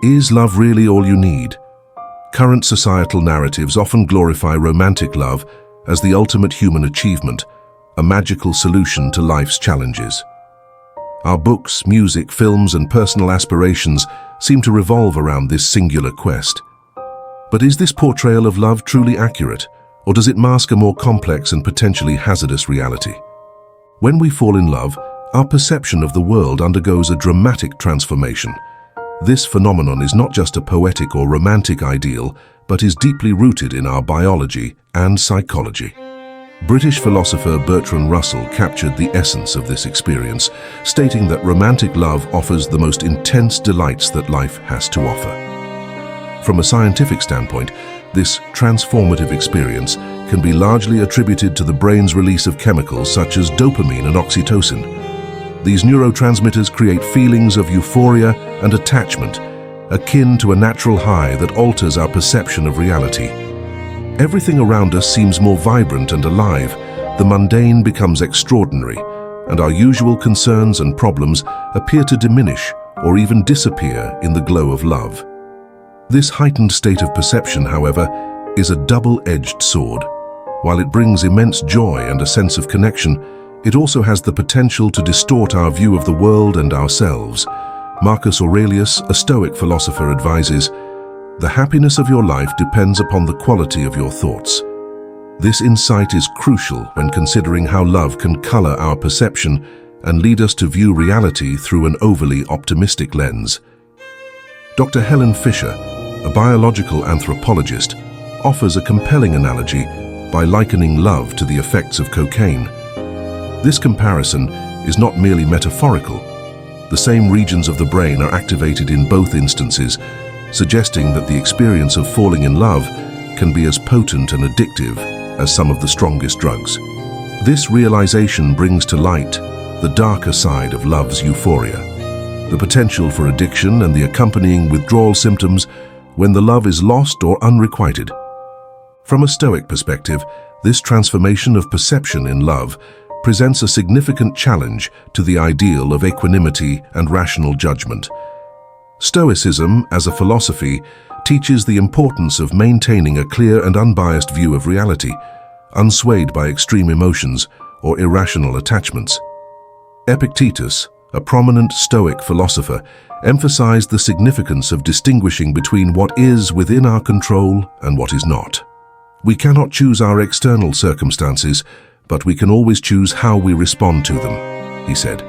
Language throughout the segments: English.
Is love really all you need? Current societal narratives often glorify romantic love as the ultimate human achievement, a magical solution to life's challenges. Our books, music, films, and personal aspirations seem to revolve around this singular quest. But is this portrayal of love truly accurate, or does it mask a more complex and potentially hazardous reality? When we fall in love, our perception of the world undergoes a dramatic transformation. This phenomenon is not just a poetic or romantic ideal, but is deeply rooted in our biology and psychology. British philosopher Bertrand Russell captured the essence of this experience, stating that romantic love offers the most intense delights that life has to offer. From a scientific standpoint, this transformative experience can be largely attributed to the brain's release of chemicals such as dopamine and oxytocin. These neurotransmitters create feelings of euphoria and attachment, akin to a natural high that alters our perception of reality. Everything around us seems more vibrant and alive, the mundane becomes extraordinary, and our usual concerns and problems appear to diminish or even disappear in the glow of love. This heightened state of perception, however, is a double-edged sword. While it brings immense joy and a sense of connection, it also has the potential to distort our view of the world and ourselves. Marcus Aurelius, a Stoic philosopher, advises, "The happiness of your life depends upon the quality of your thoughts." This insight is crucial when considering how love can color our perception and lead us to view reality through an overly optimistic lens. Dr. Helen Fisher, a biological anthropologist, offers a compelling analogy by likening love to the effects of cocaine. This comparison is not merely metaphorical. The same regions of the brain are activated in both instances, suggesting that the experience of falling in love can be as potent and addictive as some of the strongest drugs. This realization brings to light the darker side of love's euphoria, the potential for addiction and the accompanying withdrawal symptoms when the love is lost or unrequited. From a Stoic perspective, this transformation of perception in love presents a significant challenge to the ideal of equanimity and rational judgment. Stoicism, as a philosophy, teaches the importance of maintaining a clear and unbiased view of reality, unswayed by extreme emotions or irrational attachments. Epictetus, a prominent Stoic philosopher, emphasized the significance of distinguishing between what is within our control and what is not. We cannot choose our external circumstances, but we can always choose how we respond to them, he said.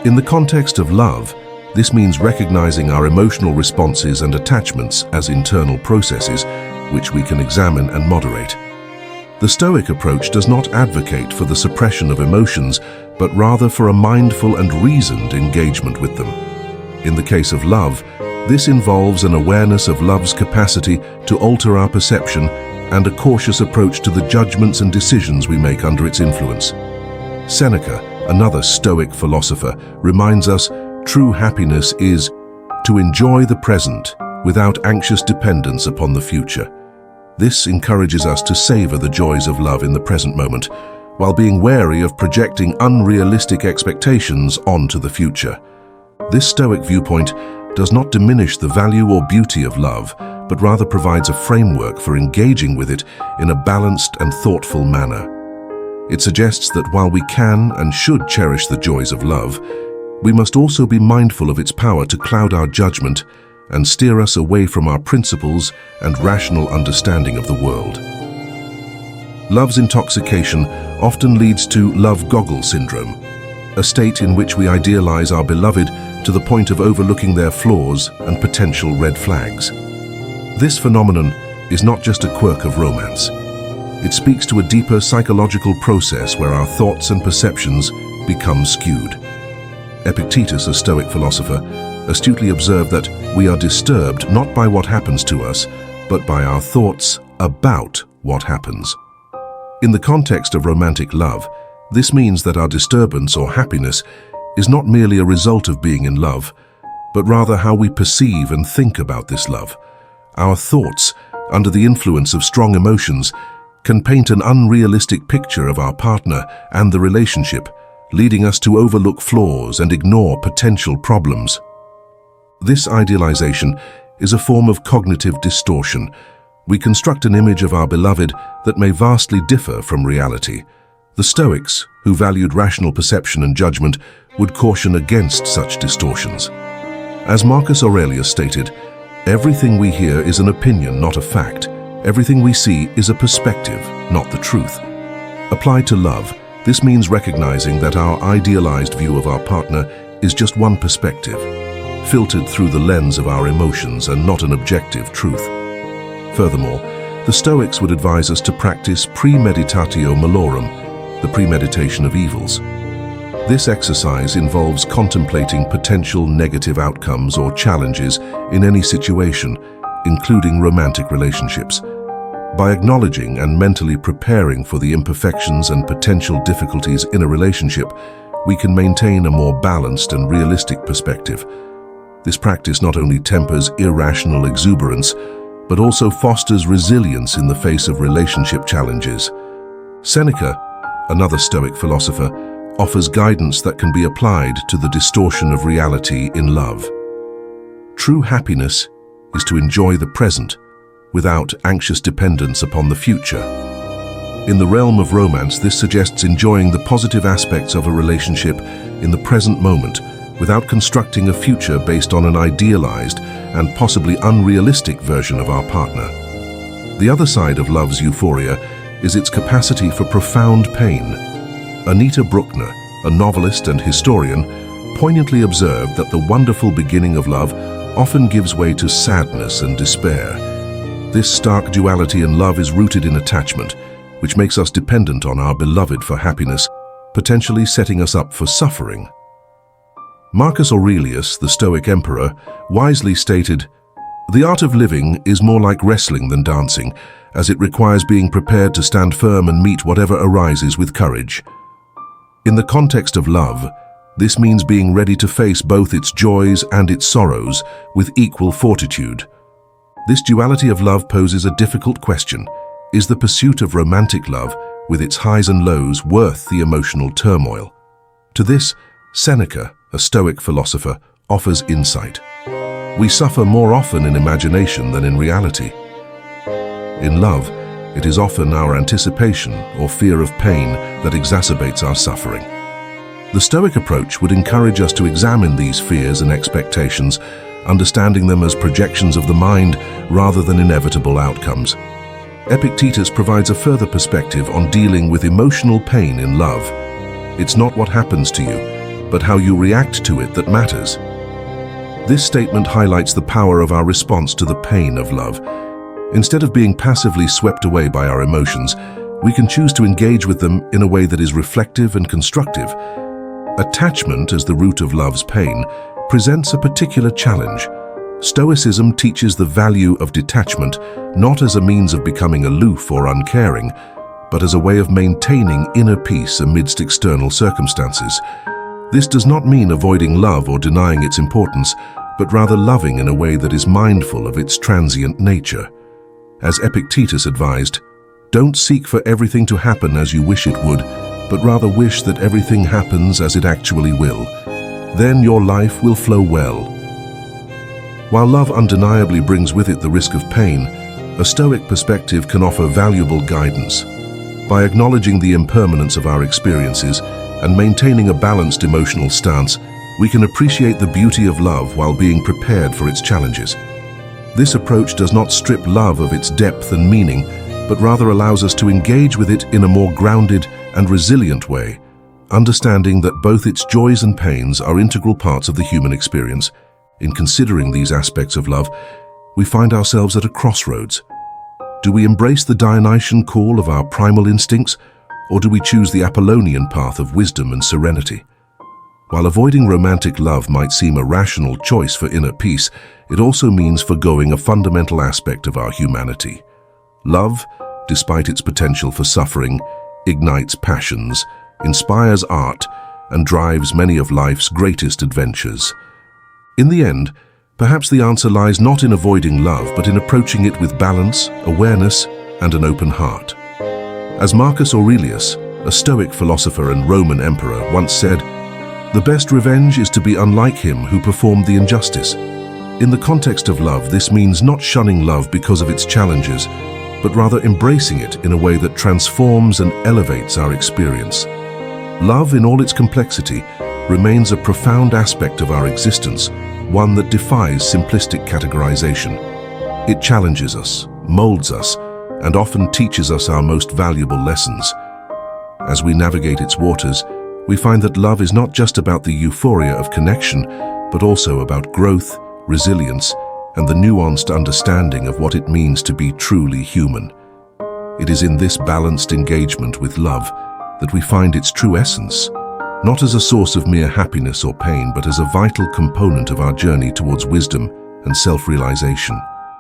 In the context of love, this means recognizing our emotional responses and attachments as internal processes, which we can examine and moderate. The Stoic approach does not advocate for the suppression of emotions, but rather for a mindful and reasoned engagement with them. In the case of love, this involves an awareness of love's capacity to alter our perception and a cautious approach to the judgments and decisions we make under its influence. Seneca, another Stoic philosopher, reminds us true happiness is to enjoy the present without anxious dependence upon the future. This encourages us to savor the joys of love in the present moment, while being wary of projecting unrealistic expectations onto the future. This Stoic viewpoint does not diminish the value or beauty of love, but rather provides a framework for engaging with it in a balanced and thoughtful manner. It suggests that while we can and should cherish the joys of love, we must also be mindful of its power to cloud our judgment and steer us away from our principles and rational understanding of the world. Love's intoxication often leads to love goggle syndrome, a state in which we idealize our beloved to the point of overlooking their flaws and potential red flags. This phenomenon is not just a quirk of romance. It speaks to a deeper psychological process where our thoughts and perceptions become skewed. Epictetus, a Stoic philosopher, astutely observed that we are disturbed not by what happens to us, but by our thoughts about what happens. In the context of romantic love, this means that our disturbance or happiness is not merely a result of being in love, but rather how we perceive and think about this love. Our thoughts, under the influence of strong emotions, can paint an unrealistic picture of our partner and the relationship, leading us to overlook flaws and ignore potential problems. This idealization is a form of cognitive distortion. We construct an image of our beloved that may vastly differ from reality. The Stoics, who valued rational perception and judgment, would caution against such distortions. As Marcus Aurelius stated, "Everything we hear is an opinion, not a fact. Everything we see is a perspective, not the truth." Applied to love, this means recognizing that our idealized view of our partner is just one perspective, filtered through the lens of our emotions and not an objective truth. Furthermore, the Stoics would advise us to practice premeditatio malorum, the premeditation of evils. This exercise involves contemplating potential negative outcomes or challenges in any situation, including romantic relationships. By acknowledging and mentally preparing for the imperfections and potential difficulties in a relationship, we can maintain a more balanced and realistic perspective. This practice not only tempers irrational exuberance, but also fosters resilience in the face of relationship challenges. Seneca, another Stoic philosopher, offers guidance that can be applied to the distortion of reality in love. True happiness is to enjoy the present without anxious dependence upon the future. In the realm of romance, this suggests enjoying the positive aspects of a relationship in the present moment without constructing a future based on an idealized and possibly unrealistic version of our partner. The other side of love's euphoria is its capacity for profound pain. Anita Bruckner, a novelist and historian, poignantly observed that the wonderful beginning of love often gives way to sadness and despair. This stark duality in love is rooted in attachment, which makes us dependent on our beloved for happiness, potentially setting us up for suffering. Marcus Aurelius, the Stoic emperor, wisely stated, "The art of living is more like wrestling than dancing, as it requires being prepared to stand firm and meet whatever arises with courage." In the context of love, this means being ready to face both its joys and its sorrows with equal fortitude. This duality of love poses a difficult question. Is the pursuit of romantic love, with its highs and lows, worth the emotional turmoil? To this, Seneca, a Stoic philosopher, offers insight. We suffer more often in imagination than in reality. In love, it is often our anticipation or fear of pain that exacerbates our suffering. The Stoic approach would encourage us to examine these fears and expectations, understanding them as projections of the mind rather than inevitable outcomes. Epictetus provides a further perspective on dealing with emotional pain in love. It's not what happens to you, but how you react to it that matters. This statement highlights the power of our response to the pain of love. Instead of being passively swept away by our emotions, we can choose to engage with them in a way that is reflective and constructive. Attachment, as the root of love's pain, presents a particular challenge. Stoicism teaches the value of detachment not as a means of becoming aloof or uncaring, but as a way of maintaining inner peace amidst external circumstances. This does not mean avoiding love or denying its importance, but rather loving in a way that is mindful of its transient nature. As Epictetus advised, don't seek for everything to happen as you wish it would, but rather wish that everything happens as it actually will. Then your life will flow well. While love undeniably brings with it the risk of pain, a Stoic perspective can offer valuable guidance. By acknowledging the impermanence of our experiences and maintaining a balanced emotional stance, we can appreciate the beauty of love while being prepared for its challenges. This approach does not strip love of its depth and meaning, but rather allows us to engage with it in a more grounded and resilient way, understanding that both its joys and pains are integral parts of the human experience. In considering these aspects of love, we find ourselves at a crossroads. Do we embrace the Dionysian call of our primal instincts, or do we choose the Apollonian path of wisdom and serenity? While avoiding romantic love might seem a rational choice for inner peace, it also means forgoing a fundamental aspect of our humanity. Love, despite its potential for suffering, ignites passions, inspires art, and drives many of life's greatest adventures. In the end, perhaps the answer lies not in avoiding love, but in approaching it with balance, awareness, and an open heart. As Marcus Aurelius, a Stoic philosopher and Roman emperor, once said, "The best revenge is to be unlike him who performed the injustice." In the context of love, this means not shunning love because of its challenges, but rather embracing it in a way that transforms and elevates our experience. Love, in all its complexity, remains a profound aspect of our existence, one that defies simplistic categorization. It challenges us, molds us, and often teaches us our most valuable lessons. As we navigate its waters, we find that love is not just about the euphoria of connection, but also about growth, resilience, and the nuanced understanding of what it means to be truly human. It is in this balanced engagement with love that we find its true essence, not as a source of mere happiness or pain, but as a vital component of our journey towards wisdom and self-realization.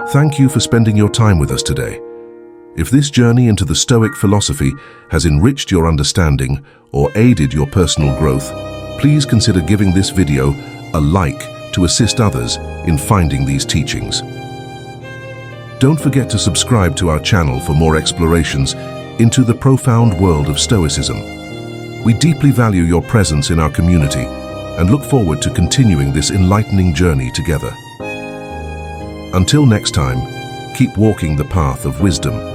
Thank you for spending your time with us today. If this journey into the Stoic philosophy has enriched your understanding or aided your personal growth, please consider giving this video a like to assist others in finding these teachings. Don't forget to subscribe to our channel for more explorations into the profound world of Stoicism. We deeply value your presence in our community and look forward to continuing this enlightening journey together. Until next time, keep walking the path of wisdom